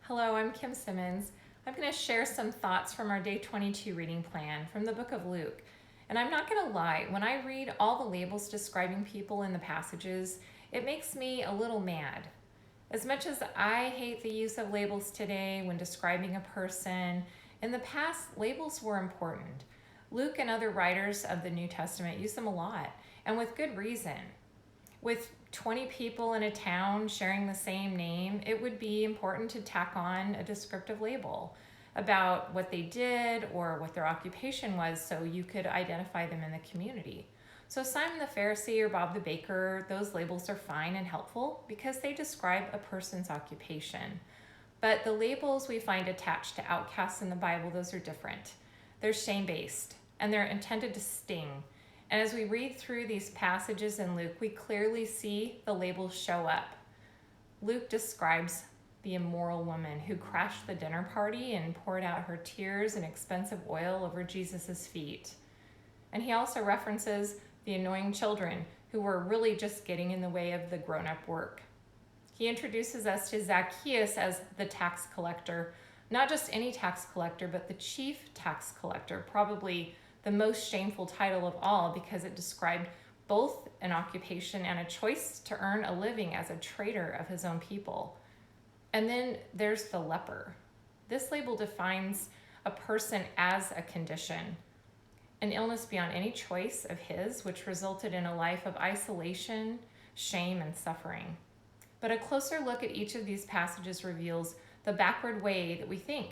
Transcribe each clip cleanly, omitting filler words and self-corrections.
Hello, I'm Kim Simmons. I'm going to share some thoughts from our day 22 reading plan from the book of Luke. And I'm not going to lie, when I read all the labels describing people in the passages, it makes me a little mad. As much as I hate the use of labels today when describing a person, in the past, labels were important. Luke and other writers of the New Testament use them a lot, and with good reason. With 20 people in a town sharing the same name, it would be important to tack on a descriptive label about what they did or what their occupation was so you could identify them in the community. So Simon the Pharisee or Bob the Baker, those labels are fine and helpful because they describe a person's occupation. But the labels we find attached to outcasts in the Bible, those are different. They're shame-based and they're intended to sting. And as we read through these passages in Luke, we clearly see the labels show up. Luke describes the immoral woman who crashed the dinner party and poured out her tears and expensive oil over Jesus' feet. And he also references the annoying children who were really just getting in the way of the grown-up work. He introduces us to Zacchaeus as the tax collector, not just any tax collector, but the chief tax collector, probably the most shameful title of all because it described both an occupation and a choice to earn a living as a traitor of his own people. And then there's the leper. This label defines a person as a condition, an illness beyond any choice of his, which resulted in a life of isolation, shame, and suffering. But a closer look at each of these passages reveals the backward way that we think.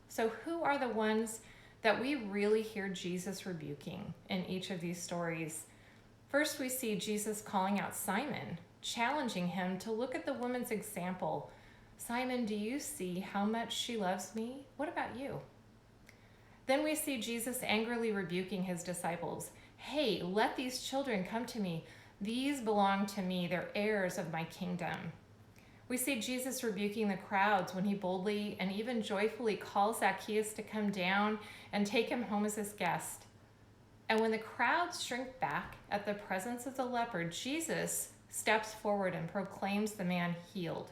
So who are the ones that we really hear Jesus rebuking in each of these stories? First, we see Jesus calling out Simon, challenging him to look at the woman's example. Simon, do you see how much she loves me? What about you? Then we see Jesus angrily rebuking his disciples. Hey, let these children come to me. These belong to me. They're heirs of my kingdom. We see Jesus rebuking the crowds when he boldly and even joyfully calls Zacchaeus to come down and take him home as his guest. And when the crowds shrink back at the presence of the leper, Jesus steps forward and proclaims the man healed.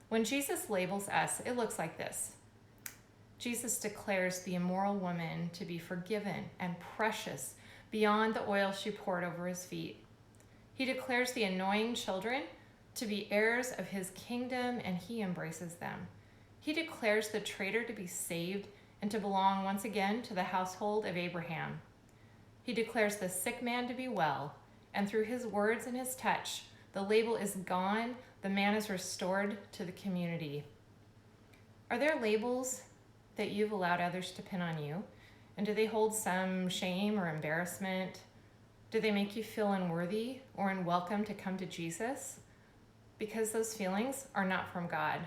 When Jesus labels us, it looks like this. Jesus declares the immoral woman to be forgiven and precious beyond the oil she poured over his feet. He declares the annoying children to be heirs of his kingdom, and he embraces them. He declares the traitor to be saved and to belong once again to the household of Abraham. He declares the sick man to be well, and through his words and his touch, the label is gone, the man is restored to the community. Are there labels that you've allowed others to pin on you? And do they hold some shame or embarrassment? Do they make you feel unworthy or unwelcome to come to Jesus? Because those feelings are not from God.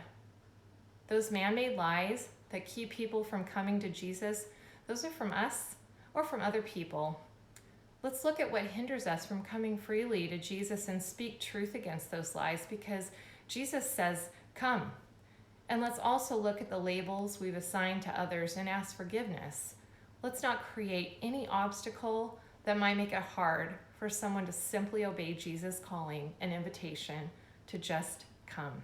Those man-made lies that keep people from coming to Jesus, those are from us or from other people. Let's look at what hinders us from coming freely to Jesus and speak truth against those lies, because Jesus says, come. And let's also look at the labels we've assigned to others and ask forgiveness. Let's not create any obstacle that might make it hard for someone to simply obey Jesus' calling and invitation to just come.